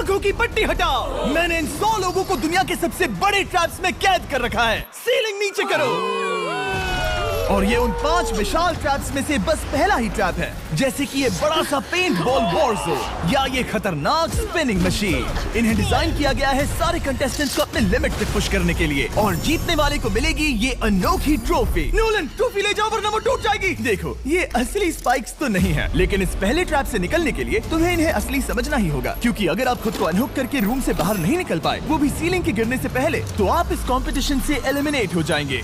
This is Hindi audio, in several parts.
आंखों की पट्टी हटाओ। मैंने इन 100 लोगों को दुनिया के सबसे बड़े ट्रैप्स में कैद कर रखा है। सीलिंग नीचे करो। और ये उन 5 विशाल ट्रैप्स में से बस पहला ही ट्रैप है, जैसे कि ये बड़ा सा पेंट बॉल वॉरज़ोन या ये खतरनाक स्पिनिंग मशीन। इन्हें डिजाइन किया गया है सारे कंटेस्टेंट्स को अपने लिमिट तक पुश करने के लिए, और जीतने वाले को मिलेगी ये अनोखी ट्रॉफी। नोलन, ट्रॉफी ले जाओ वरना वो टूट जाएगी। देखो, ये असली स्पाइक्स तो नहीं है, लेकिन इस पहले ट्रैप से निकलने के लिए तुम्हें इन्हें असली समझना ही होगा, क्योंकि अगर आप खुद को अनहुक करके रूम से बाहर नहीं निकल पाए, वो भी सीलिंग के गिरने से पहले, तो आप इस कंपटीशन से एलिमिनेट हो जाएंगे।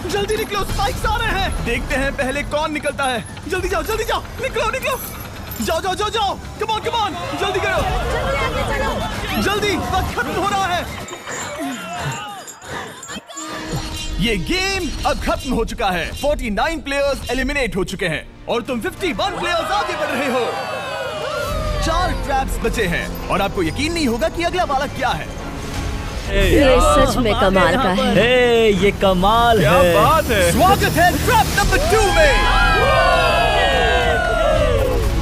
जल्दी निकलो, स्पाइक्स आ रहे हैं। देखते हैं पहले कौन निकलता है। जल्दी जाओ, निकलो। जाओ। कम ऑन, जल्दी करो। जल्दी, वक्त खत्म हो रहा है। ये गेम अब खत्म हो चुका है। 49 प्लेयर्स एलिमिनेट हो चुके हैं और तुम 51 प्लेयर्स आगे बढ़ रहे हो। 4 ट्रैप्स बचे हैं और आपको यकीन नहीं होगा कि अगला वाला क्या है। ये सच में कमाल का है। ये कमाल है। क्या बात है। स्वागत है ट्रैप नंबर 2 में।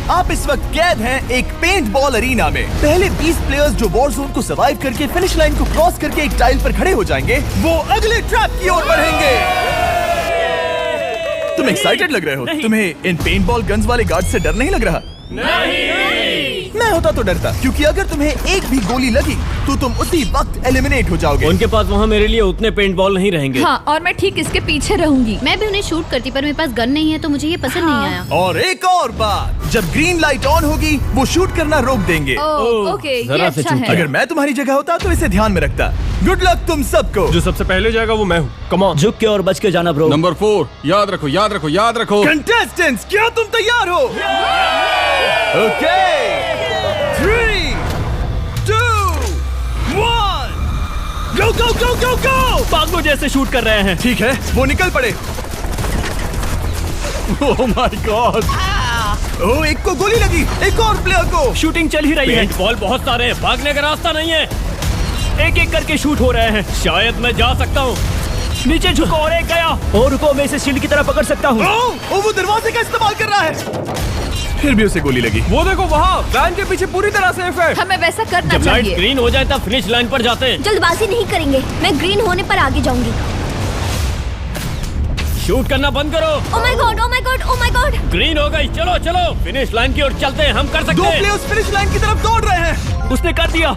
आप इस वक्त कैद हैं एक पेंट बॉल अरीना में। पहले 20 प्लेयर्स जो वॉर जोन को सर्वाइव करके फिनिश लाइन को क्रॉस करके एक टाइल पर खड़े हो जाएंगे, वो अगले ट्रैप की ओर बढ़ेंगे। तुम एक्साइटेड लग रहे हो। तुम्हें इन पेंट बॉल गन्स वाले गार्ड से डर नहीं लग रहा? नहीं। मैं होता तो डरता, क्योंकि अगर तुम्हें एक भी गोली लगी तो तुम उसी वक्त एलिमिनेट हो जाओगे। उनके पास वहाँ मेरे लिए उतने पेंट बॉल नहीं रहेंगे। हाँ, और मैं ठीक इसके पीछे रहूंगी। मैं भी उन्हें शूट करती, पर मेरे पास गन नहीं है तो मुझे ये पसंद नहीं आया। और एक और बात, जब ग्रीन लाइट ऑन होगी वो शूट करना रोक देंगे। ओके, ये अच्छा है। अगर मैं तुम्हारी जगह होता तो इसे ध्यान में रखता। गुड लक तुम सबको। जो सबसे पहले जाएगा वो मैं हूँ। कम ऑन, झुक के और बच के जाना ब्रो। नंबर 4, याद रखो। कंटेस्टेंट्स, क्या तुम तैयार हो? Okay, 3, 2, 1, go! पागलों जैसे शूट कर रहे हैं। ठीक है, वो निकल पड़े। ओह माय गॉड। ओह, एक को गोली लगी, एक और प्लेयर को। शूटिंग चल ही रही है। पेंट बॉल बहुत सारे हैं, भागने का रास्ता नहीं है। एक करके शूट हो रहे हैं। शायद मैं जा सकता हूँ। नीचे झुको और एक गया। और रुको, मैं इसे शील्ड की तरह पकड़ सकता हूँ। ओह, वो दरवाजे का इस्तेमाल कर रहा है। फिर भी उसे गोली लगी। वो देखो वहाँ, वैन के पीछे पूरी तरह सेफ है। हमें वैसा करना जब लाइट चाहिए। ग्रीन हो जाए तब फिनिश लाइन पर जाते हैं। जल्दबाजी नहीं करेंगे, मैं ग्रीन होने पर आगे जाऊंगी। शूट करना बंद करो। ओह माय गॉड। ग्रीन हो गई, चलो फिनिश लाइन की ओर चलते हैं, हम कर सकते 2 हैं। प्लेयर्स फिनिश लाइन की तरफ दौड़ रहे हैं। उसने कर दिया।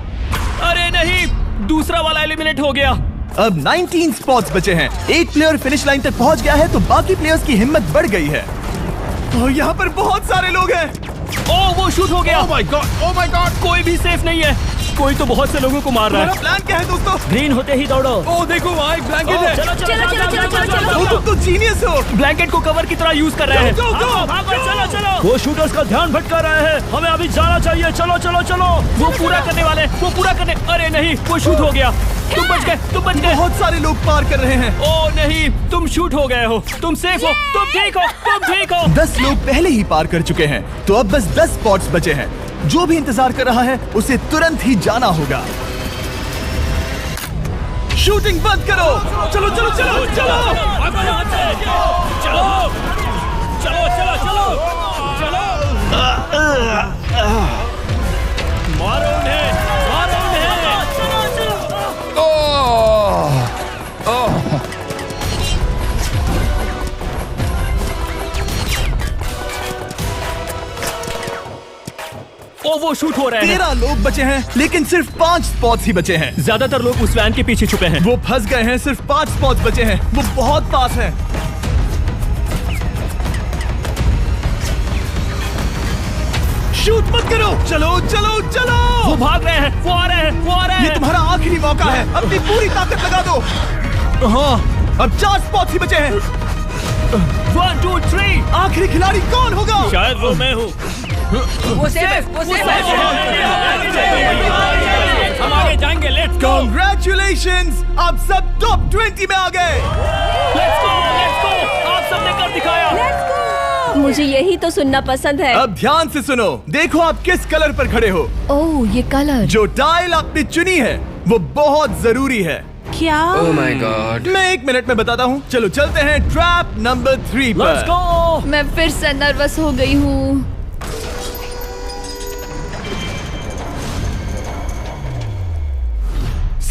अरे नहीं, दूसरा वाला एलिमिनेट हो गया। अब 19 स्पॉट्स बचे हैं। एक प्लेयर फिनिश लाइन तक पहुंच गया है तो बाकी प्लेयर्स की हिम्मत बढ़ गई है। और यहाँ पर बहुत सारे लोग हैं। ओह, वो शूट हो गया। ओह माय गॉड। कोई भी सेफ नहीं है। कोई तो बहुत से लोगों को मार रहा है। प्लान क्या है दोस्तों? ग्रीन होते ही दौड़ो। ओह देखो वहाँ एक ब्लैंकेट है। ओ, तुम तो जीनियस हो। ब्लैंकेट को कवर की तरह यूज कर रहे हैं। चलो। वो शूटर्स का ध्यान भटका रहे हैं। हमें अभी जाना चाहिए। चलो। वो पूरा करने। अरे नहीं, वो शूट हो गया। तुम बच गए। बहुत सारे लोग पार कर रहे हैं। ओह नहीं, तुम शूट हो गए हो। तुम सेफ हो। तुम ठीक हो। 10 लोग पहले ही पार कर चुके हैं, तो अब बस 10 स्पॉट्स बचे हैं। जो भी इंतजार कर रहा है उसे तुरंत ही जाना होगा। शूटिंग बंद करो। चलो। मारो उन्हें। ओ, वो शूट हो रहे हैं। 13 लोग बचे हैं, लेकिन सिर्फ 5 स्पॉट्स ही बचे हैं। ज्यादातर लोग उस वैन के पीछे छुपे हैं। वो फंस गए हैं। सिर्फ 5 स्पॉट्स बचे हैं। वो बहुत पास है। शूट मत करो। चलो। वो भाग रहे हैं। वो आ रहे हैं। ये तुम्हारा आखिरी मौका है। अपनी पूरी ताकत लगा दो। हाँ, अब 4 स्पॉट्स ही बचे हैं। 1, 2, 3। आखिरी खिलाड़ी कौन होगा? शायद वो मैं हूँ। वो सेफ हम आगे जाएंगे। Let's go. Congratulations! आप सब टॉप 20 में आ गए। Let's go. आप सबने कर दिखाया। मुझे यही तो सुनना पसंद है। अब ध्यान से सुनो। देखो आप किस कलर पर खड़े हो। ओह, ये कलर। जो टाइल आपने चुनी है वो बहुत जरूरी है। क्या? ओह माय गॉड। मैं 1 मिनट में बताता हूँ। चलो चलते हैं ट्रैप नंबर 3 पर। Let's go. मैं फिर से नर्वस हो गई हूँ।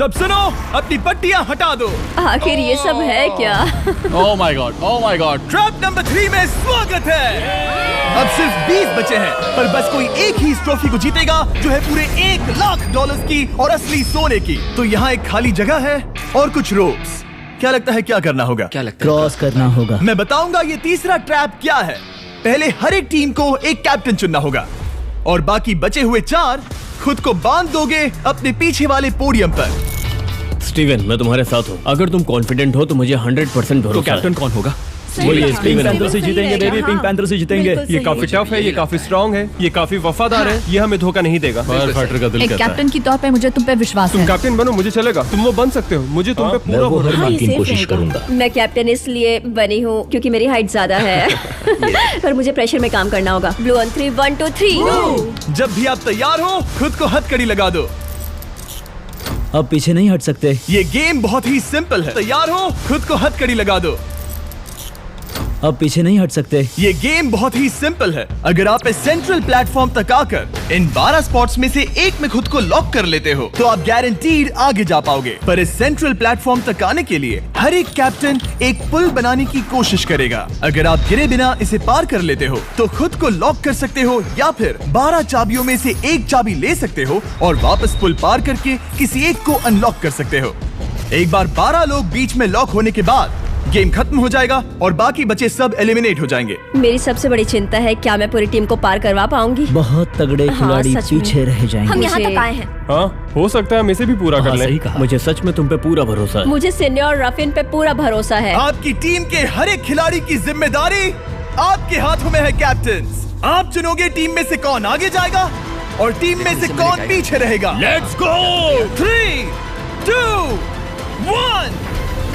सब सुनो, अपनी पट्टियां हटा दो। आखिर ये सब है क्या? ओह माय गॉड। ट्रैप नंबर 3 में स्वागत है। अब सिर्फ 20 बचे हैं, पर बस कोई एक ही इस ट्रॉफी को जीतेगा जो है पूरे $1,00,000 की और असली सोने की। तो यहाँ एक खाली जगह है और कुछ रोप्स। क्या लगता है क्या करना होगा? क्या लगता है? क्रॉस करना होगा। मैं बताऊंगा ये तीसरा ट्रैप क्या है। पहले हर एक टीम को एक कैप्टन चुनना होगा और बाकी बचे हुए 4 खुद को बांध दोगे अपने पीछे वाले पोडियम पर। स्टीवन, मैं तुम्हारे साथ हूँ। अगर तुम कॉन्फिडेंट हो तो मुझे 100% भरोसा है। तो कैप्टन कौन होगा? वही पिंक पैंथर से जीतेंगे बेबी, पिंक पैंथर से जीतेंगे। ये काफी टफ है, ये काफी स्ट्रांग है, ये काफी वफादार है, ये हमें धोखा नहीं देगा। फायर फाइटर का दिल एक कहता है। कैप्टन की तौर पे मुझे तुम पे विश्वास तुम है। कैप्टन बनो, मुझे चलेगा। तुम वो बन सकते हो, मुझे तुम पे पूरा भरोसा है। हाँ, ये कोशिश करूंगा। मैं कैप्टन इसलिए बनी हूँ क्योंकि मेरी हाइट ज्यादा है। पर मुझे प्रेशर में काम करना होगा। Blue on 3, 1 2 3। जब भी आप तैयार हो खुद को हथकड़ी लगा दो। अब पीछे नहीं हट सकते। ये गेम बहुत ही सिंपल है। तैयार हो खुद को हथकड़ी लगा दो। अब पीछे नहीं हट सकते। ये गेम बहुत ही सिंपल है। अगर आप इस सेंट्रल प्लेटफॉर्म तक आकर इन 12 स्पॉट्स में से एक में खुद को लॉक कर लेते हो तो आप गारंटीड आगे जा पाओगे। पर इस सेंट्रल प्लेटफॉर्म तक आने के लिए हर एक कैप्टन एक पुल बनाने की कोशिश करेगा। अगर आप गिरे बिना इसे पार कर लेते हो तो खुद को लॉक कर सकते हो या फिर 12 चाबियों में से एक चाबी ले सकते हो और वापस पुल पार करके किसी एक को अनलॉक कर सकते हो। एक बार 12 लोग बीच में लॉक होने के बाद गेम खत्म हो जाएगा और बाकी बचे सब एलिमिनेट हो जाएंगे। मेरी सबसे बड़ी चिंता है क्या मैं पूरी टीम को पार करवा पाऊंगी। बहुत तगड़े खिलाड़ी सच में। पीछे रह जाएंगे। हम यहाँ तक आए हैं। हाँ, हो सकता है हम इसे भी पूरा कर लें। सही कहा। मुझे सच में तुम पे पूरा भरोसा है। मुझे सीनियर रफिन पे पूरा भरोसा है। आपकी टीम के हर एक खिलाड़ी की जिम्मेदारी आपके हाथों में है कैप्टन्स। आप चुनोगे टीम में से कौन आगे जाएगा और टीम में से कौन पीछे रहेगा। Let's go. 3 2 1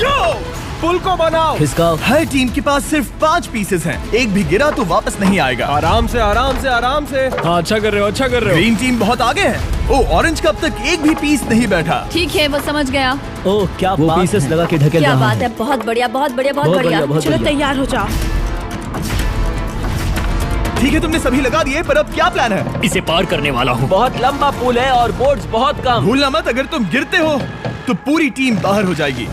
गो। पुल को बनाओ। खिसकाओ। हर टीम के पास सिर्फ 5 पीसेस हैं। एक भी गिरा तो वापस नहीं आएगा। आराम से आराम से आराम से। हाँ, अच्छा कर रहे हो, अच्छा कर रहे ग्रीन टीम बहुत आगे है। ओ, ऑरेंज का अब तक एक भी पीस नहीं बैठा। ठीक है, वो समझ गया। हो। ओह क्या वो पीसेस लगा के ढकेल क्या रहा बात है, बहुत बढ़िया बहुत बढ़िया बहुत बहुत बढ़िया। बढ़िया, बहुत चलो बढ़िया। तैयार हो जाओ। ठीक है, तुमने सभी लगा दिए, पर अब क्या प्लान है? इसे पार करने वाला हूँ। बहुत लंबा पुल है और बोर्ड्स बहुत कम। भूलना मत, अगर तुम गिरते हो तो पूरी टीम बाहर हो जाएगी।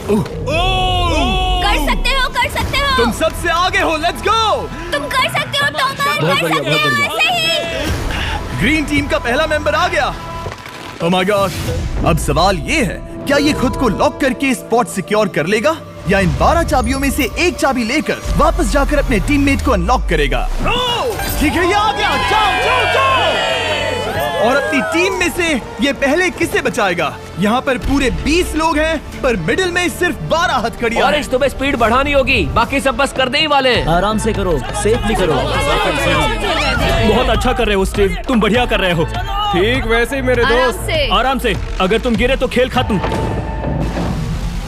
कर सकते हो। तुम सबसे आगे हो। Let's go. तुम कर सकते हो टॉमर, बहुत कर बढ़िया, सकते बहुत हो बढ़िया। ऐसे ही। ग्रीन टीम का पहला मेंबर आ गया। ओह माय गॉड। अब सवाल ये है, क्या ये खुद को लॉक करके स्पॉट सिक्योर कर लेगा या इन 12 चाबियों में से एक चाबी लेकर वापस जाकर अपने टीममेट को अनलॉक करेगा? ठीक है, ये आ गया। जाओ जाओ जाओ। और अपनी टीम में से ये पहले किसे बचाएगा? यहाँ पर पूरे 20 लोग हैं, पर मिडिल में सिर्फ 12 हथकड़ियां हैं। ऑरेंज, तुम्हें स्पीड बढ़ानी होगी, बाकी सब बस करने ही वाले हैं। आराम से करो, सेफली करो। बहुत अच्छा कर रहे हो स्टीव, तुम बढ़िया कर रहे हो। ठीक वैसे ही मेरे आराम दोस्त। से। आराम से, अगर तुम गिरे तो खेल खत्म।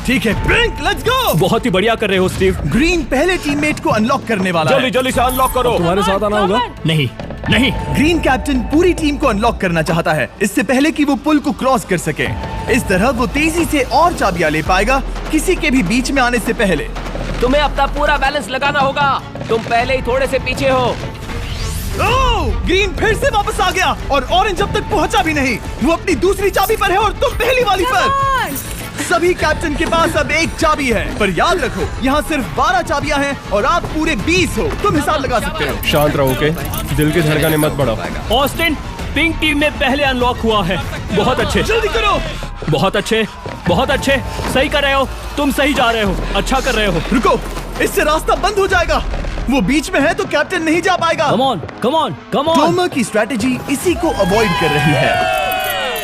ठीक है, ब्लिंक, लेट्स गो। बहुत ही बढ़िया कर रहे हो स्टीव। ग्रीन पहले टीममेट को अनलॉक करने वाला है। जल्दी जल्दी से अनलॉक करो। तुम्हारे साथ आना होगा। नहीं नहीं, ग्रीन कैप्टन पूरी टीम को अनलॉक करना चाहता है, इससे पहले कि वो पुल को क्रॉस कर सके। इस तरह वो तेजी से और चाबियां ले पाएगा, किसी के भी बीच में आने से पहले। तुम्हें अपना पूरा बैलेंस लगाना होगा। तुम पहले ही थोड़े से पीछे हो। ओह, ग्रीन फिर से वापस आ गया और ऑरेंज अब तक पहुंचा भी नहीं। वो अपनी दूसरी चाबी पर है और तुम पहली वाली पर। सभी कैप्टन के पास अब एक चाबी है, पर याद रखो यहाँ सिर्फ 12 चाबियां हैं और आप पूरे 20 हो। तुम हिसाब लगा सकते हो। शांत रहो, ओके? दिल की धड़कनें मत बढ़ाओ। ऑस्टिन, पिंक टीम में पहले अनलॉक हुआ है। बहुत अच्छे, जल्दी करो। बहुत अच्छे, बहुत अच्छे। सही कर रहे हो, तुम सही जा रहे हो, अच्छा कर रहे हो। रुको, इससे रास्ता बंद हो जाएगा। वो बीच में है तो कैप्टन नहीं जा पाएगा। Come on, come on, come on. Tomer की स्ट्रेटेजी इसी को अवॉइड कर रही है।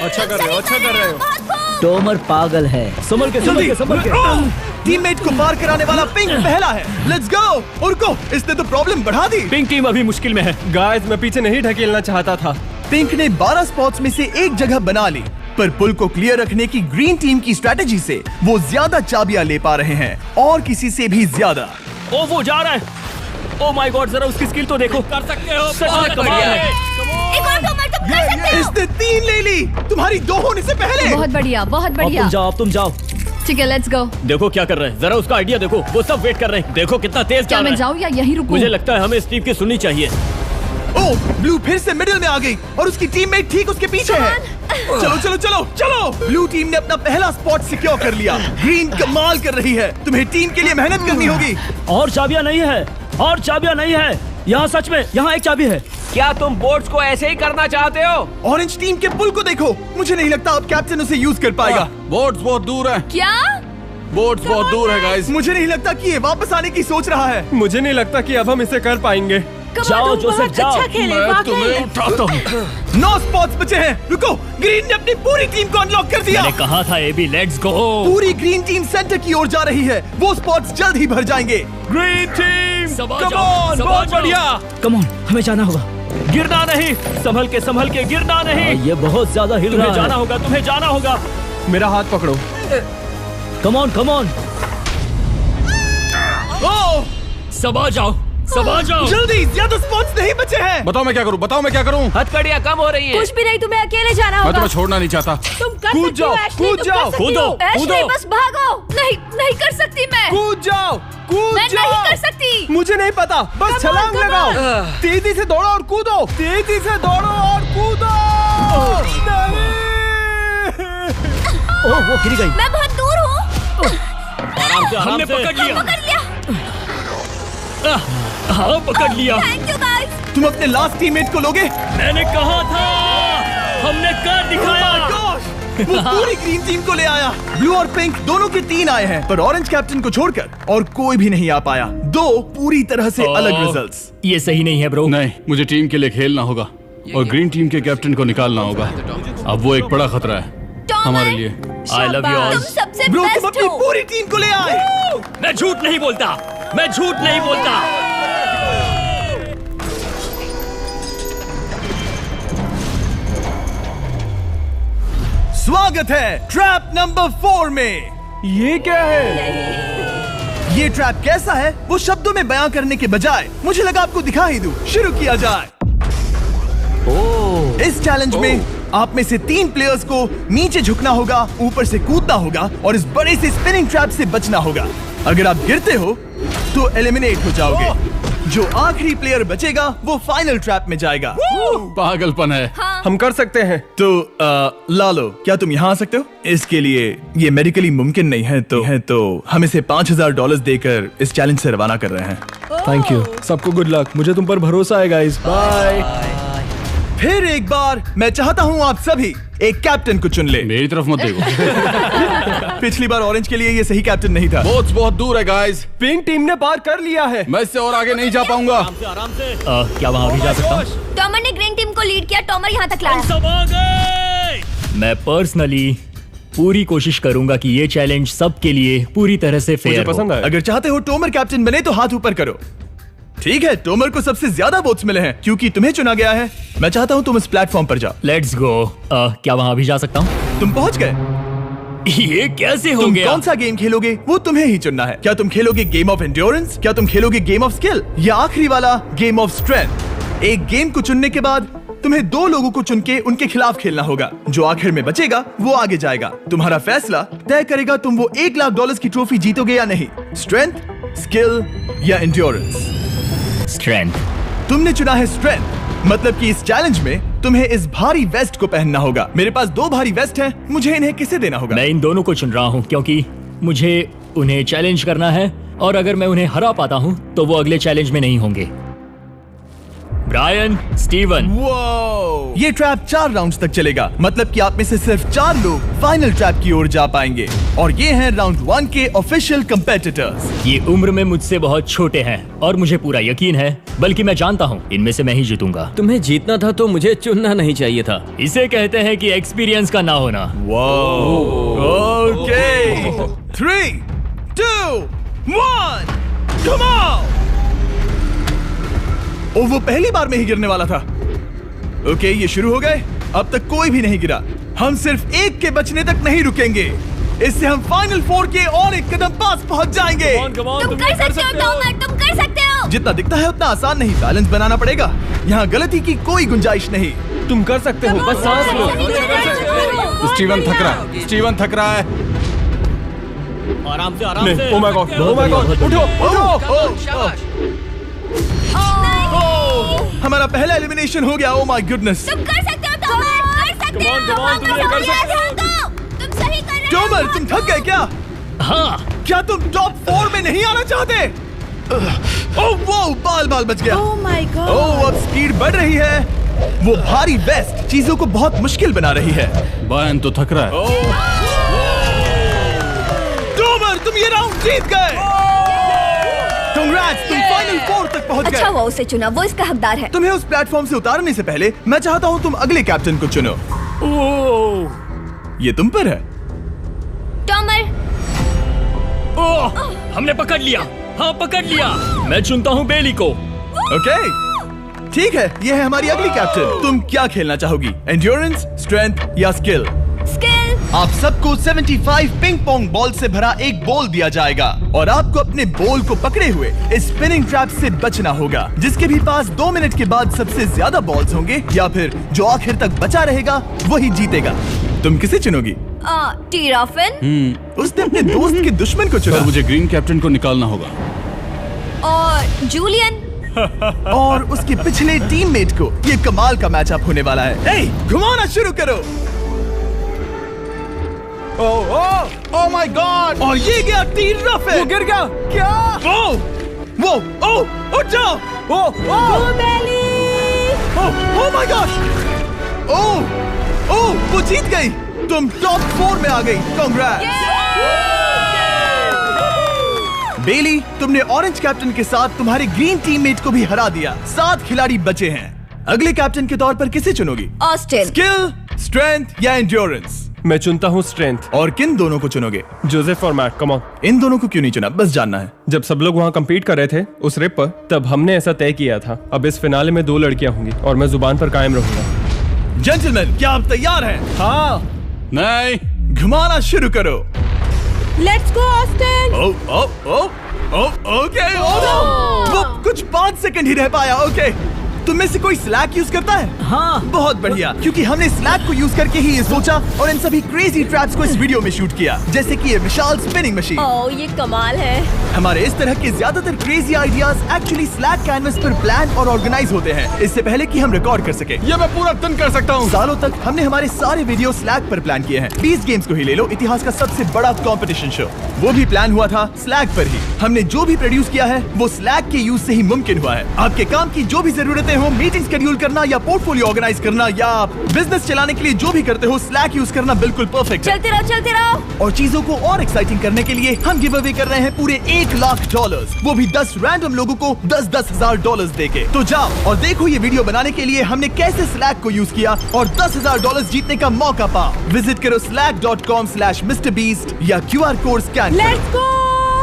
अच्छा कर रहे हो, अच्छा कर रहे हो। टोमर पागल है। संभल के, संभल के, संभल के। टीममेट को पार कराने वाला पिंक पहला है। Let's go. रुको, इसने तो प्रॉब्लम बढ़ा दी। पिंक टीम अभी मुश्किल में है। गाइस, मैं पीछे नहीं ढकेलना चाहता था। पिंक ने 12 स्पॉट्स में से एक जगह बना ली, पर पुल को क्लियर रखने की ग्रीन टीम की स्ट्रेटेजी से वो ज्यादा चाबियां ले पा रहे हैं और किसी से भी ज्यादा। ओ, वो जा रहा है। ओ माय गॉड, जरा उसकी स्किल तो देखो। कर सकते हो, सच में कमाल है। एक और टॉमर, तुम कर सकते हो। इसने 3 ले ली, तुम्हारी 2 होने से पहले। बहुत बढ़िया, बहुत अब बढ़िया। तुम जाओ, अब तुम जाओ। ठीक है, लेट्स गो। देखो क्या कर रहे हैं, जरा उसका आइडिया देखो। वो सब वेट कर रहे हैं, देखो कितना तेज क्या चल मैं रहा है। जाऊँ या यहीं रुकूं? मुझे लगता है हमें स्टीव की सुननी चाहिए। ओह, ब्लू फिर से मिडिल में आ गई और उसकी टीममेट ठीक उसके पीछे है। चलो चलो चलो चलो। ब्लू टीम ने अपना पहला स्पॉट सिक्योर कर लिया। ग्रीन कमाल कर रही है। तुम्हें टीम के लिए मेहनत करनी होगी। और चाबियां नहीं है, और चाबियां नहीं है। यहाँ सच में यहाँ एक चाबी है। क्या तुम बोट्स को ऐसे ही करना चाहते हो? ऑरेंज टीम के पुल को देखो। मुझे नहीं लगता अब कैप्टन उसे यूज कर पाएगा। बोट्स बहुत दूर है। क्या? बोट्स बहुत दूर है गाइस। मुझे नहीं लगता कि ये वापस आने की सोच रहा है। मुझे नहीं लगता कि अब हम इसे कर पाएंगे। जाओ जोसेफ जाओ। मैं तुम्हें उठाता हूँ। 9 स्पॉट्स बचे हैं। रुको, ग्रीन ने अपनी पूरी टीम को अनलॉक कर दिया। मैंने कहा था एबी, लेट्स गो। पूरी ग्रीन टीम सेंटर की ओर जा रही है। वो स्पॉट्स जल्द ही भर जाएंगे। ग्रीन टीम कम ऑन, बहुत बढ़िया। कम ऑन, हमें जाना होगा। गिरना नहीं, संभल के गिरना नहीं। ये बहुत ज्यादा हिल रहा है। जाना होगा, तुम्हें जाना होगा। मेरा हाथ पकड़ो। कम ऑन कम ऑन। ओह, सब आ जाओ, सब आ जाओ। जल्दी, ज्यादा स्पॉट्स नहीं बचे हैं। बताओ मैं क्या करूँ, बताओ मैं क्या करूँ। हथकड़ियाँ कम हो रही हैं। कुछ भी नहीं, तुम्हें अकेले जाना मैं होगा। तुम्हें छोड़ना नहीं चाहता। तुम कर कूद सकती हो, जाओ, एशली, कूद तुम जाओ, कर सकती कूदो, हो। एशली, कूदो। बस भागो। नहीं, नहीं कर सकती मैं। कूद जाओ, कूद मैं जाओ। नहीं कर सकती। मुझे नहीं पता, बस Come छलांग on, come लगाओ। on। तेजी से दौड़ो और कूदो। तेजी से दौड़ो और कूदो। ओह, वो गिर गई। मैं बहुत दूर हूँ। हमने पकड़ लिया। पकड़ लिया। हाँ, पकड़ लिया। Thank you guys. तुम अपने लास्ट टीममेट को लोगे? मैंने कहा था, हमने कर दिखाया। Oh my gosh! वो पूरी ग्रीन टीम को ले आया। ब्लू और पिंक दोनों के 3 आए हैं, पर ऑरेंज कैप्टन को छोड़कर और कोई भी नहीं आ पाया। 2 पूरी तरह से अलग रिजल्ट्स। ये सही नहीं है ब्रो। नहीं, मुझे टीम के लिए खेलना होगा और ग्रीन टीम के कैप्टन को निकालना होगा। अब वो एक बड़ा खतरा है हमारे लिए। I love you all. तुम सबसे ब्रो, तुम बेस्ट अपनी हो। पूरी टीम को ले आए। मैं झूठ नहीं बोलता, मैं झूठ नहीं बोलता। स्वागत है ट्रैप नंबर 4 में। ये क्या है? ये ट्रैप कैसा है वो शब्दों में बयां करने के बजाय मुझे लगा आपको दिखा ही दूं। शुरू किया जाए। इस चैलेंज में आप में से 3 प्लेयर्स को नीचे झुकना होगा, ऊपर से कूदना होगा और इस बड़े से स्पिनिंग ट्रैप से बचना होगा। अगर आप गिरते हो तो एलिमिनेट हो जाओगे। जो आखिरी प्लेयर बचेगा वो फाइनल ट्रैप में जाएगा। पागलपन है। हम कर सकते हैं। तो लालो, क्या तुम यहाँ आ सकते हो? इसके लिए ये मेडिकली मुमकिन नहीं है, तो हम इसे $5000 देकर इस चैलेंज से रवाना कर रहे हैं। Thank you. सबको गुड लक। मुझे तुम पर भरोसा है गाइस। बाय। फिर एक बार मैं चाहता हूँ आप सभी एक कैप्टन को चुन ले। मेरी तरफ मत देखो। पिछली बार ऑरेंज के लिए ये सही कैप्टन नहीं था। बोट्स बहुत दूर है गाइस। पिंक टीम ने पार कर लिया है। मैं इससे और आगे नहीं जा पाऊंगा। आराम से। क्या वहाँ भी जा सकता हूँ? टॉमर ने ग्रीन टीम को लीड किया। टॉमर यहाँ तक लाया। सब आ गए। मैं पर्सनली पूरी कोशिश करूंगा कि ये चैलेंज सबके लिए पूरी तरह से मुझे फेयर हो। पसंद आया। अगर चाहते हो टोमर कैप्टन बने तो हाथ ऊपर करो। ठीक है, टोमर को सबसे ज्यादा वोट्स मिले हैं क्योंकि तुम्हें चुना गया है। मैं चाहता हूँ तुम इस प्लेटफॉर्म पर जाओ। Let's go. क्या वहाँ भी जा सकता हूँ? तुम पहुँच गए। ये कैसे हो तुम गया? कौन सा गेम खेलोगे वो तुम्हें ही चुनना है। क्या तुम खेलोगे गेम ऑफ एंड्योरेंस, क्या तुम खेलोगे गेम ऑफ स्किल, या आखिरी वाला गेम ऑफ स्ट्रेंथ? एक गेम को चुनने के बाद तुम्हें 2 लोगों को चुन के उनके खिलाफ खेलना होगा। जो आखिर में बचेगा वो आगे जाएगा। तुम्हारा फैसला तय करेगा तुम वो $1,00,000 की ट्रॉफी जीतोगे या नहीं। स्ट्रेंथ, स्किल या एंड्योरेंस। स्ट्रेंथ। तुमने चुना है स्ट्रेंथ, मतलब कि इस चैलेंज में तुम्हें इस भारी वेस्ट को पहनना होगा। मेरे पास 2 भारी वेस्ट हैं, मुझे इन्हें किसे देना होगा? मैं इन दोनों को चुन रहा हूँ क्योंकि मुझे उन्हें चैलेंज करना है और अगर मैं उन्हें हरा पाता हूँ तो वो अगले चैलेंज में नहीं होंगे। Brian, Steven. वो ये ट्रैप 4 राउंड्स तक चलेगा, मतलब कि आप में से सिर्फ 4 लोग फाइनल ट्रैप की ओर जा पाएंगे और ये हैं राउंड 1 के ऑफिशियल कंपेटिटर्स। ये उम्र में मुझसे बहुत छोटे हैं और मुझे पूरा यकीन है, बल्कि मैं जानता हूँ इनमें से मैं ही जीतूंगा। तुम्हें जीतना था तो मुझे चुनना नहीं चाहिए था। इसे कहते हैं कि एक्सपीरियंस का ना होना। Okay, 3, 2, 1, come on. ओ, वो पहली बार में ही गिरने वाला था। ओके, ये शुरू हो गए। अब तक कोई भी नहीं गिरा। हम सिर्फ एक के बचने तक नहीं रुकेंगे। इससे हम फाइनल 4 के और एक कदम पास पहुंच जाएंगे। तुम कर सकते हो टॉमर, तुम कर सकते हो। जितना दिखता है उतना आसान नहीं, बैलेंस बनाना पड़ेगा। यहाँ गलती की कोई गुंजाइश नहीं। तुम कर सकते हो, बस सांस लो। स्टीवन थक रहा है। स्टीवन थक रहा है। आराम से, आराम से। ओह my God, oh my God, उठो, उठो। हमारा पहला एलिमिनेशन हो गया। Oh my goodness. तुम कर सकते हो टॉमर, कर सकते कमॉन तुम ये कर सकते हो। तुम सही कर रहे हो। टॉमर, तुम थक गए क्या? हाँ क्या तुम टॉप 4 में नहीं आना चाहते? ओह वो बाल बच गया। ओह माय गॉड। ओह अब स्पीड बढ़ रही है। वो भारी वेस्ट चीजों को बहुत मुश्किल बना रही है। बायन तो थक रहा है। टॉमर, तुम ये राउंड जीत गए। कांग्रेट्स, तुम फाइनल 4 तक पहुंच गए। अच्छा हुआ उसे चुना, वो इसका हकदार है। तुम्हें उस प्लेटफॉर्म से उतारने से पहले मैं चाहता हूँ तुम अगले कैप्टन को चुनो। ये तुम पर है। टॉमर, ओह हमने पकड़ लिया। हाँ पकड़ लिया। मैं चुनता हूँ बेली को। ओके ठीक है, ये है हमारी अगली कैप्टन। तुम क्या खेलना चाहोगी, एंड्योरेंस, स्ट्रेंथ या स्किल? स्किल। आप सबको 75 पिंग पोंग बॉल से भरा एक बॉल दिया जाएगा और आपको अपने बॉल को पकड़े हुए इस स्पिनिंग ट्रैप से बचना होगा। जिसके भी पास 2 मिनट के बाद सबसे ज्यादा बॉल्स होंगे या फिर जो आखिर तक बचा रहेगा वही जीतेगा। तुम किसे चुनोगी? टीराफिन उसने अपने दोस्त के दुश्मन को पर चुना मुझे ग्रीन कैप्टन को निकालना होगा। और जूलियन। और उसके पिछले टीममेट को। ये कमाल का मैचअप होने वाला है। ए, घुमाना शुरू करो। ओह माय गॉड! और ये गया टीराफिन। वो गिर गया। क्या? वो उठ जाओ। ओह माय गॉड! ओह वो जीत गई। तुम टॉप 4 में आ गई। कांग्रेट्स बेली, तुमने ऑरेंज कैप्टन के साथ तुम्हारे ग्रीन टीममेट को भी हरा दिया। 7 खिलाड़ी बचे हैं। अगले कैप्टन के तौर पर किसे चुनोगी? ऑस्टिन। स्किल, स्ट्रेंथ या एंड्योरेंस? मैं चुनता हूँ स्ट्रेंथ। और किन दोनों को चुनोगे? जोसेफ और मैट, कम ऑन। इन दोनों को क्यों नहीं चुना, बस जानना है। जब सब लोग वहाँ कम्पीट कर रहे थे उस रिप पर, तब हमने ऐसा तय किया था। अब इस फिनाले में 2 लड़कियां होंगी और मैं जुबान पर कायम रहूंगा। जेंटलमैन, क्या आप तैयार हैं? हाँ। नहीं। घुमाना शुरू करो। Let's go Austin. ओके। वो कुछ 5 सेकंड ही रह पाया। ओके, तुम में से कोई स्लैक यूज करता है? हाँ बहुत बढ़िया, क्योंकि हमने स्लैक को यूज करके ही ये सोचा और इन सभी क्रेजी ट्रैप्स को इस वीडियो में शूट किया, जैसे कि ये विशाल स्पिनिंग मशीन। ओह ये कमाल है। हमारे इस तरह के ज्यादातर crazy ideas actually slack canvas पर प्लान और ऑर्गेनाइज होते हैं, इससे पहले कि हम रिकॉर्ड कर सके। ये मैं पूरा दिन कर सकता हूँ। सालों तक हमने हमारे सारे वीडियो स्लैक पर प्लान किए हैं। 20 गेम्स को ही ले लो, इतिहास का सबसे बड़ा कंपटीशन शो, वो भी प्लान हुआ था स्लैक पर ही। हमने जो भी प्रोड्यूस किया है वो स्लैक के यूज से ही मुमकिन हुआ है। आपके काम की जो भी जरूरतें हो, मीटिंग शेड्यूल करना या पोर्टफोलियो ऑर्गेनाइज करना या आप बिजनेस चलाने के लिए जो भी करते हो, स्लैक यूज करना बिल्कुल परफेक्ट है। चलते रहो। और चीजों को और एक्साइटिंग करने के लिए हम गिव अवे कर रहे हैं पूरे $1,00,000, वो भी 10 रैंडम लोगों को $10,000 देके। तो जाओ और देखो ये वीडियो बनाने के लिए हमने कैसे स्लैक को यूज किया और $10,000 जीतने का मौका पाओ। विजिट करो slack.com/MrBeast या QR कोड स्कैन करो। Let's go.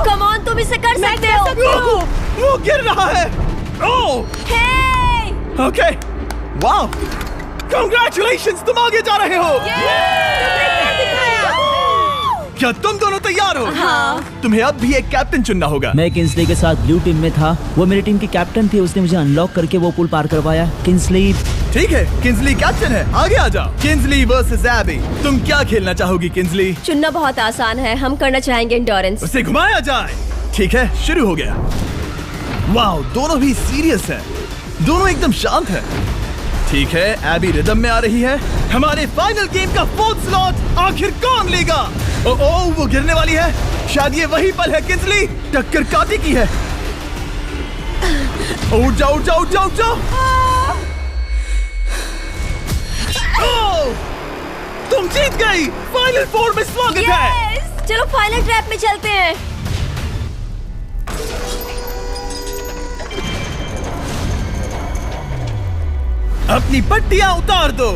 कम ऑन, तुम इसे कर सकते हो। वो गिर रहा है। ओह ओके, वाओ, कांग्रेचुलेशंस, तुम आगे जा रहे हो। क्या तुम दोनों तैयार हो? हाँ। तुम्हें अब भी एक कैप्टन चुनना होगा। मैं किंसली के साथ ब्लू टीम में था। वो मेरी टीम की कैप्टन थी, उसने मुझे अनलॉक करके वो पुल पार करवाया। किंसली। ठीक है, किंसली कैप्टन है, आगे आ जाओ। किंसली वर्सेस एबी, तुम क्या खेलना चाहोगी किंसली? चुनना बहुत आसान है, हम करना चाहेंगे एंड्योरेंस। उसे घुमाया जाए। ठीक है, शुरू हो गया। वाओ, दोनों भी सीरियस हैं, दोनों एकदम शांत हैं। ठीक है, एबी रिदम में आ रही है। हमारे फाइनल गेम का 4th स्लॉट आखिर कौन लेगा? ओह वो गिरने वाली है। शायद ये वही पल है किंसली, टक्कर काटी की है। उठ जाओ उठ जाओ उठ जाओ उठ जाओ। तुम जीत गई। फाइनल 4 में स्वागत है। चलो फाइनल ट्रैप में चलते हैं। अपनी पट्टियां उतार दो।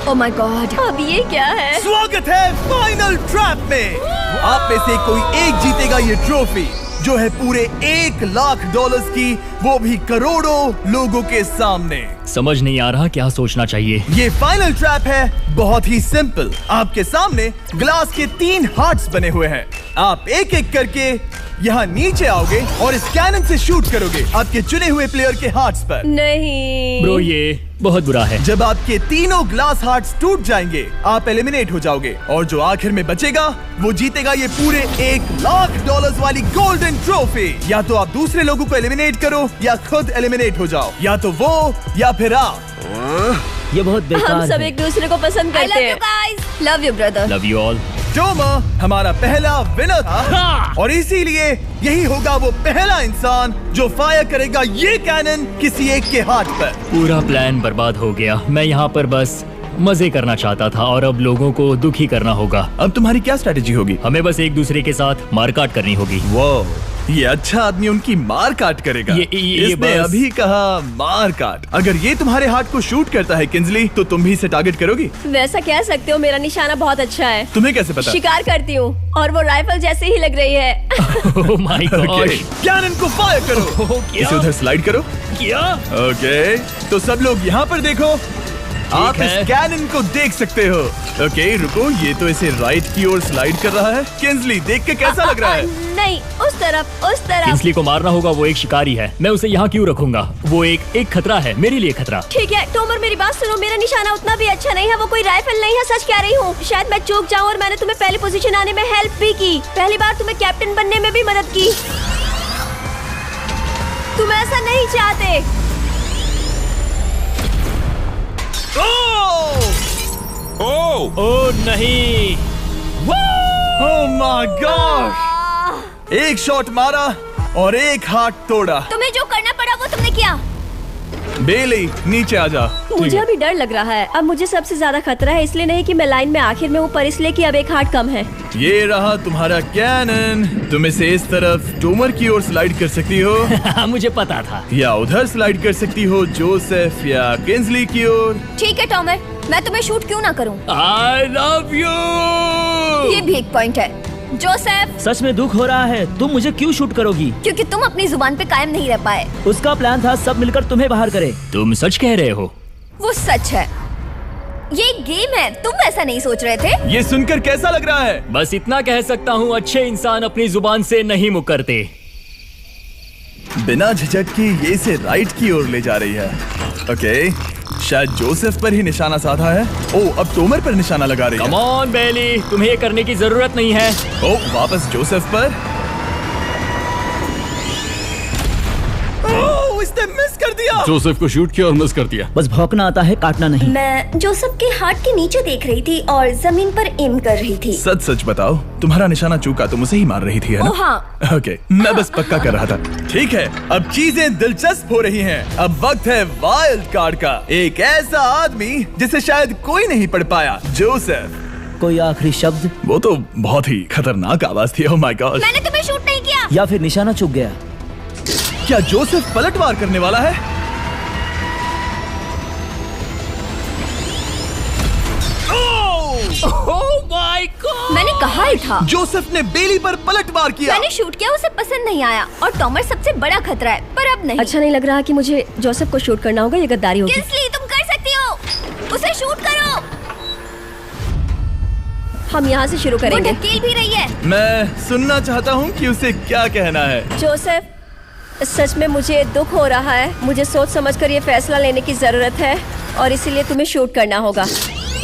ओह माय गॉड, अब ये क्या है? स्वागत है फाइनल ट्रैप में। आप में से कोई एक जीतेगा ये ट्रॉफी, जो है पूरे $1,00,000 की, वो भी करोड़ों लोगों के सामने। समझ नहीं आ रहा क्या सोचना चाहिए। ये फाइनल ट्रैप है, बहुत ही सिंपल। आपके सामने ग्लास के 3 हार्ट्स बने हुए हैं। आप एक एक करके यहाँ नीचे आओगे और इस कैनन से शूट करोगे आपके चुने हुए प्लेयर के हार्ट्स पर। नहीं ब्रो, ये बहुत बुरा है। जब आपके तीनों ग्लास हार्ट्स टूट जाएंगे, आप एलिमिनेट हो जाओगे और जो आखिर में बचेगा वो जीतेगा ये पूरे $1,00,000 वाली गोल्डन ट्रॉफी। या तो आप दूसरे लोगों को एलिमिनेट करो या खुद एलिमिनेट हो जाओ, या तो वो या फिर आप। ये बहुत बेकार हम सब है। एक दूसरे को पसंद I करते love you हैं। guys. Love you brother. Love you all. Tomer हमारा पहला विनर था और इसीलिए यही होगा वो पहला इंसान जो फायर करेगा ये कैनन किसी एक के हाथ पर। पूरा प्लान बर्बाद हो गया। मैं यहाँ पर बस मजे करना चाहता था और अब लोगों को दुखी करना होगा। अब तुम्हारी क्या स्ट्रेटेजी होगी? हमें बस एक दूसरे के साथ मारकाट करनी होगी। वो ये अच्छा आदमी उनकी मार काट करेगा। ये इसने बस- अभी कहा मार काट। अगर ये तुम्हारे हार्ट को शूट करता है किंजली, तो तुम भी इसे टारगेट करोगी? वैसा कह सकते हो, मेरा निशाना बहुत अच्छा है। तुम्हें कैसे पता? शिकार करती हूँ और वो राइफल जैसे ही लग रही है। ओह माय गॉड। कैनन को फायर करो। इसे उधर स्लाइड करो। क्या? ओके, तो सब लोग यहाँ पर देखो। आप है। इस कैनन को देख सकते हो। ओके, रुको, ये तो इसे राइट की ओर स्लाइड कर रहा है। किंजली, देख के कैसा लग रहा है? नहीं, उस तरफ, उस तरफ। किंसली को मारना होगा, वो एक शिकारी है। मैं उसे यहाँ क्यों रखूंगा? वो एक खतरा है, मेरे लिए खतरा। ठीक है टोमर, मेरी बात सुनो। मेरा निशाना उतना भी अच्छा नहीं है, वो कोई राइफल नहीं है, सच कह रही हूँ। शायद मैं चूक जाऊँ और मैंने तुम्हें पहली पोजीशन आने में हेल्प भी की। पहली बार तुम्हें कैप्टन बनने में भी मदद की। तुम ऐसा नहीं चाहते। ओह नहीं। ओह माय गॉड! एक शॉट मारा और एक हाथ तोड़ा। तुम्हें जो करना पड़ा वो तुमने किया। बेली, नीचे आ जा। मुझे अभी डर लग रहा है। अब मुझे सबसे ज्यादा खतरा है, इसलिए नहीं कि मैं लाइन में आखिर में हूँ, पर इसलिए कि अब एक हार्ट कम है। ये रहा तुम्हारा कैनन। तुम इसे इस तरफ टोमर की ओर स्लाइड कर सकती हो मुझे पता था। या उधर स्लाइड कर सकती हो जोसेफ या किंजली की ओर। ठीक है टॉमर, मैं तुम्हें शूट क्यों ना करूं? I love you. ये भी एक पॉइंट है। जोसेफ, सच में दुख हो रहा है। तुम मुझे क्यों शूट करोगी? क्योंकि तुम अपनी जुबान पे कायम नहीं रह पाए। उसका प्लान था सब मिलकर तुम्हें बाहर करे। तुम सच कह रहे हो? वो सच है। ये एक गेम है, तुम ऐसा नहीं सोच रहे थे? ये सुनकर कैसा लग रहा है? बस इतना कह सकता हूँ, अच्छे इंसान अपनी जुबान से नहीं मुकरते। बिना झिझक की ये इसे राइट की ओर ले जा रही है। ओके, शायद जोसेफ पर ही निशाना साधा है। ओह, अब टोमर पर निशाना लगा रही है। कम ऑन बेली, तुम्हें ये करने की जरूरत नहीं है। ओह, वापस जोसेफ पर। ओह, इसने मिस कर दिया। जोसेफ को शूट किया और मिस कर दिया। बस भौंकना आता है, काटना नहीं। मैं जोसेफ के हार्ट के नीचे देख रही थी और जमीन पर एम कर रही थी। सच सच बताओ, तुम्हारा निशाना चूका, तुम उसे ही मार रही थी, है ना? ओह हाँ। ओके, मैं बस पक्का कर रहा था। ठीक है, अब चीजें दिलचस्प हो रही हैं। अब वक्त है वाइल्ड कार्ड का। एक ऐसा आदमी जिसे शायद कोई नहीं पढ़ पाया, जोसेफ। कोई आखिरी शब्द? वो तो बहुत ही खतरनाक आवाज थी। ओह माय गॉड! मैंने तुम्हें शूट नहीं किया। या फिर निशाना चूक गया? क्या जोसेफ पलटवार करने वाला है? ओह माय गॉड! मैंने कहा ही था। जोसेफ ने बेली पर पलटवार किया। मैंने शूट किया, उसे पसंद नहीं आया और टॉमर सबसे बड़ा खतरा है, पर अब नहीं। अच्छा नहीं लग रहा कि मुझे जोसेफ को शूट करना होगा, ये गद्दारी होगी। किंसली, तुम कर सकती हो, उसे शूट करो। हम यहाँ से शुरू वो करेंगे। ढकेल भी रही है। मैं सुनना चाहता हूँ कि उसे क्या कहना है। जोसेफ, सच में मुझे दुख हो रहा है। मुझे सोच समझकर ये फैसला लेने की जरूरत है और इसीलिए तुम्हें शूट करना होगा।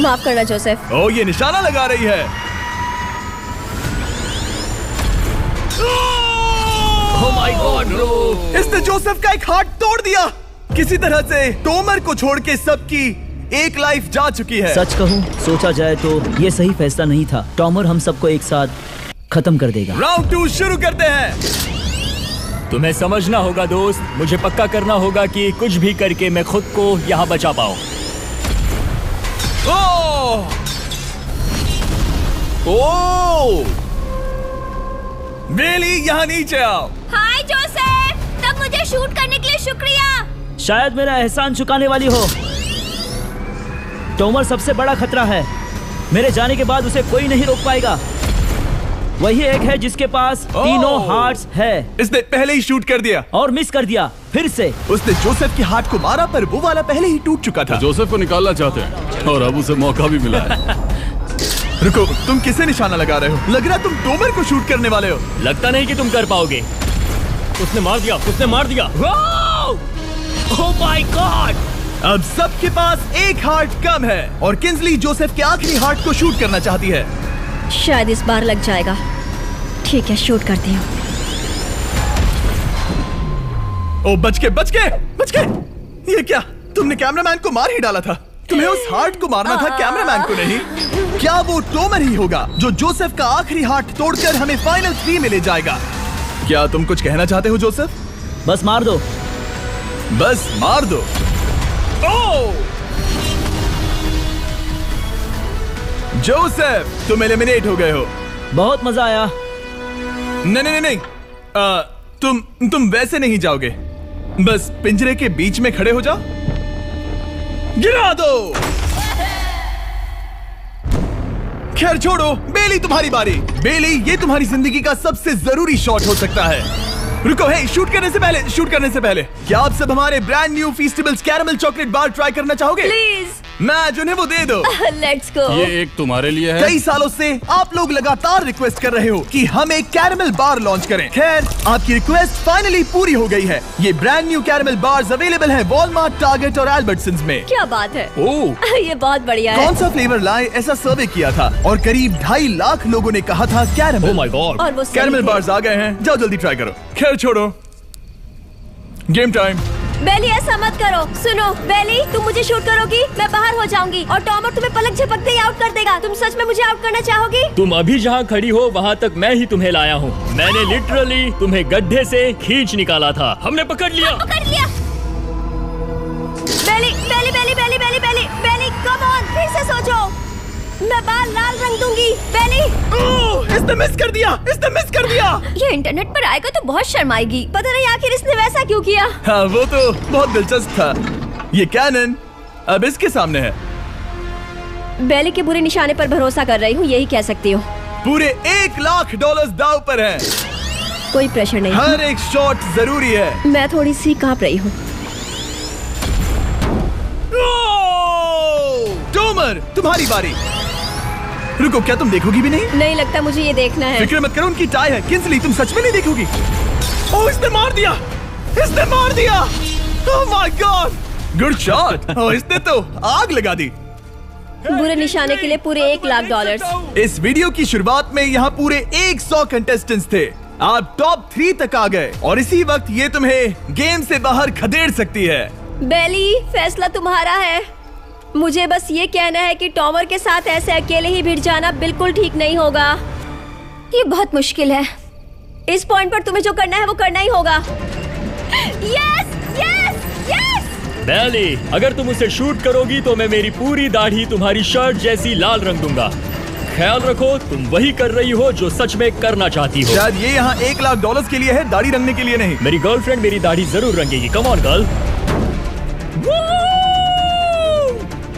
माफ करना जोसेफ। ओह, ये निशाना लगा रही है। ओह माय गॉड ब्रो! इसने जोसेफ का एक हाथ तोड़ दिया। किसी तरह से टोमर को छोड़ के सबकी एक लाइफ जा चुकी है। सच कहूँ, सोचा जाए तो ये सही फैसला नहीं था। टॉमर हम सबको एक साथ खत्म कर देगा। राउंड 2 शुरू करते हैं। तुम्हें समझना होगा दोस्त, मुझे पक्का करना होगा कि कुछ भी करके मैं खुद को यहाँ बचा पाऊँ। ओह! ओह! बेली, यहाँ नीचे आओ। हाय जोसेफ, तब मुझे शूट करने के लिए शुक्रिया। शायद मेरा एहसान चुकाने वाली हो। टोमर सबसे बड़ा खतरा है। मेरे जाने के बाद उसे कोई नहीं रोक पाएगा। वही एक है जिसके पास तीनों हार्ट्स है। इसने पहले ही शूट कर दिया और मिस कर दिया फिर से। उसने जोसेफ के हाथ को मारा, पर वो वाला पहले ही टूट चुका था। जोसेफ को निकालना चाहते हैं और अब उसे मौका भी मिला है। रुको, तुम किसे निशाना लगा रहे हो? लग रहा तुम टोमर को शूट करने वाले हो। लगता नहीं कि तुम कर पाओगे। उसने मार दिया, उसने मार दिया। Oh my God! अब सबके पास एक हार्ट कम है और किंजली जोसेफ के आखिरी हार्ट को शूट करना चाहती है। शायद इस बार लग जाएगा। ठीक है, शूट करती हूँ। ओ, बच के! ये क्या? तुमने कैमरामैन को मार ही डाला था। तुम्हें उस हार्ट को मारना था, कैमरामैन को नहीं। क्या वो टोमर ही होगा जो जोसेफ का आखिरी हार्ट तोड़कर हमें फाइनल 3 में ले जाएगा? क्या तुम कुछ कहना चाहते हो जोसेफ? बस मार दो, बस मार दो। ओह! जोसेफ, तुम एलिमिनेट हो गए हो। बहुत मजा आया। नहीं नहीं नहीं, तुम वैसे नहीं जाओगे। बस पिंजरे के बीच में खड़े हो जाओ। गिरा दो। खैर छोड़ो, बेली तुम्हारी बारी। बेली, ये तुम्हारी जिंदगी का सबसे जरूरी शॉट हो सकता है। रुको, हे, शूट करने से पहले क्या आप सब हमारे brand new Feastables caramel chocolate bar try करना चाहोगे? प्लीज मैं उन्हें वो दे दो। Let's go. ये एक तुम्हारे लिए है। कई सालों से आप लोग लगातार रिक्वेस्ट कर रहे हो कि हम एक कैरमल बार लॉन्च करें। खैर, आपकी रिक्वेस्ट फाइनली पूरी हो गई है। ये brand new caramel bars available है वॉलमार्ट, टारगेट और अल्बर्टसन्स में। क्या बात है। ओह, ये बहुत बढ़िया है। कौन सा फ्लेवर लाए, ऐसा सर्वे किया था और करीब 2.5 लाख लोगों ने कहा था कैरमल। Oh my God. और वो सही कैरमल थे। बार्स आ गए हैं, जाओ जल्दी ट्राई करो। खैर छोड़ो, गेम टाइम। बेली, ऐसा मत करो। सुनो बेली, तुम मुझे शूट करोगी, मैं बाहर हो जाऊंगी और टॉमर तुम्हें पलक झपकते ही आउट कर देगा। तुम सच में मुझे आउट करना चाहोगी? तुम अभी जहाँ खड़ी हो वहाँ तक मैं ही तुम्हें लाया हूँ। मैंने लिटरली तुम्हें गड्ढे से खींच निकाला था। हमने पकड़ लिया। बेली बेली बेली बेली बेली बेली बेली, कम ऑन, फिर से सोचो। मैं बाल लाल रंग दूंगी। बेली, इसने मिस कर दिया। ये इंटरनेट पर आएगा तो बहुत शर्माएगी। पता नहीं आखिर इसने वैसा क्यों किया। हाँ, वो तो बहुत दिलचस्प था। ये कैनन अब इसके सामने है। बेली के बुरे निशाने पर भरोसा कर रही हूँ, यही कह सकती हूँ। पूरे $1 लाख दाव पर है। कोई प्रेशर नहीं। हर एक शॉट जरूरी है। मैं थोड़ी सी कांप रही हूँ। टोमर, तुम्हारी बारी। रुको, क्या तुम देखोगी भी नहीं? नहीं लगता मुझे ये देखना है। फिक्र मत करो, उनकी टाई है। किंसली, तुम सच में नहीं देखोगी? ओह, इसने मार दिया। Oh my god, good shot. Oh, इसने तो आग लगा दी। बुरे निशाने के लिए पूरे $1 लाख। इस वीडियो की शुरुआत में यहाँ पूरे 100 कंटेस्टेंट्स थे। आप टॉप 3 तक आ गए और इसी वक्त ये तुम्हें गेम से बाहर खदेड़ सकती है। बेली, फैसला तुम्हारा है। मुझे बस ये कहना है कि टॉमर के साथ ऐसे अकेले ही भिड़ जाना बिल्कुल ठीक नहीं होगा। ये बहुत मुश्किल है। इस पॉइंट पर तुम्हें जो करना है वो करना ही होगा। Yes yes yes. बेली, अगर तुम उसे शूट करोगी तो मैं मेरी पूरी दाढ़ी तुम्हारी शर्ट जैसी लाल रंग दूंगा। ख्याल रखो, तुम वही कर रही हो जो सच में करना चाहती हो। शायद ये यहाँ $1 लाख के लिए है, दाढ़ी रंगने के लिए नहीं। मेरी गर्लफ्रेंड मेरी दाढ़ी जरूर रंगेगी। Come on girl,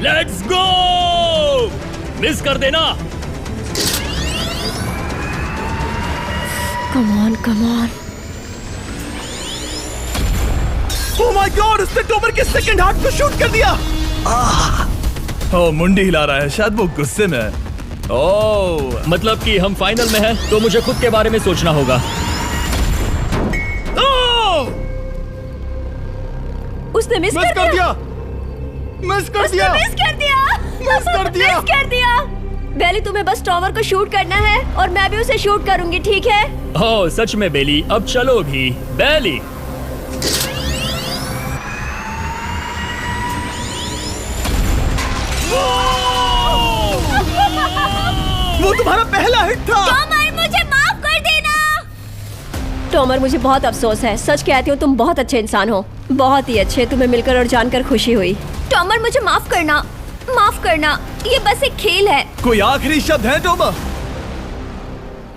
let's go. Miss कर देना। Come on come on. Oh my god, उसने टोमर के सेकंड हार्ट को शूट कर दिया। ओह, मुंडी हिला रहा है, शायद वो गुस्से में है। ओह, मतलब कि हम फाइनल में हैं, तो मुझे खुद के बारे में सोचना होगा। उसने मिस कर दिया। मिस कर दिया। बेली, तुम्हें बस टॉमर को शूट करना है और मैं भी उसे शूट करूंगी, ठीक है? ओह सच में बेली, अब चलो भी। बेली, वो तुम्हारा पहला हिट था। टॉमर, मुझे माफ कर देना। टॉमर, मुझे बहुत अफसोस है। सच कहती हूँ, तुम बहुत अच्छे इंसान हो, बहुत ही अच्छे। तुम्हें मिलकर और जानकर खुशी हुई। टॉमर, मुझे माफ करना, माफ करना। ये बस एक खेल है। कोई आखिरी शब्द है टोमर?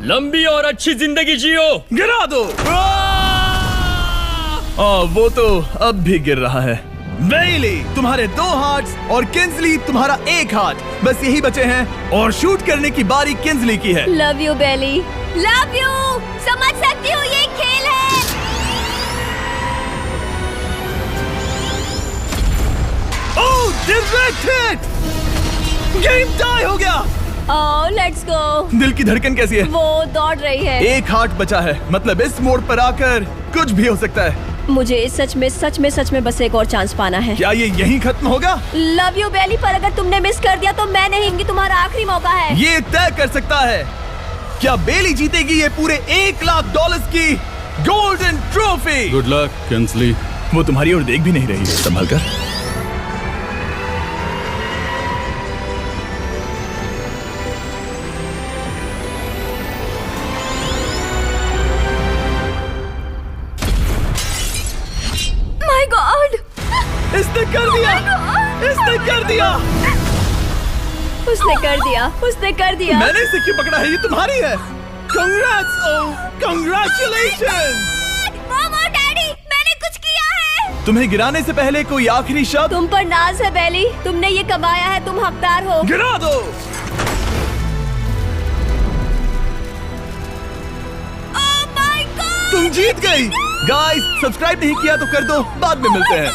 लंबी और अच्छी जिंदगी जियो। गिरा दो। वो तो अब भी गिर रहा है। बेली, तुम्हारे 2 हार्ट्स और किंसली तुम्हारा 1 हार्ट बस यही बचे हैं और शूट करने की बारी किंसली की है। Love you Bailey, love you. समझ सकती हूँ, ये एक खेल है। Oh, direct hit. Game tie हो गया। Oh, let's go. दिल की धड़कन कैसी है? वो दौड़ रही है। 1 हार्ट बचा है, मतलब इस मोड़ पर आकर कुछ भी हो सकता है। मुझे सच में बस एक और चांस पाना है। क्या ये यहीं खत्म होगा? लव यू बेली, पर अगर तुमने मिस कर दिया तो मैं नहीं, ये तुम्हारा आखिरी मौका है। ये तय कर सकता है क्या बेली जीतेगी ये पूरे $1 लाख की golden trophy. Good luck Kingsley. वो तुम्हारी ओर देख भी नहीं रही, संभल कर। इसने कर दिया, इसने कर दिया। उसने कर दिया, उसने कर दिया। मैंने इसे क्यों पकड़ा है? ये तुम्हारी है। Congrats, congratulations। मॉम और डैडी, मैंने कुछ किया है। तुम्हें गिराने से पहले कोई आखिरी शब्द? तुम पर नाज है बेली, तुमने ये कमाया है, तुम हकदार हो। गिरा दो। Oh my God! तुम जीत गई। गाइस, सब्सक्राइब नहीं किया तो कर दो, बाद में मिलते हैं।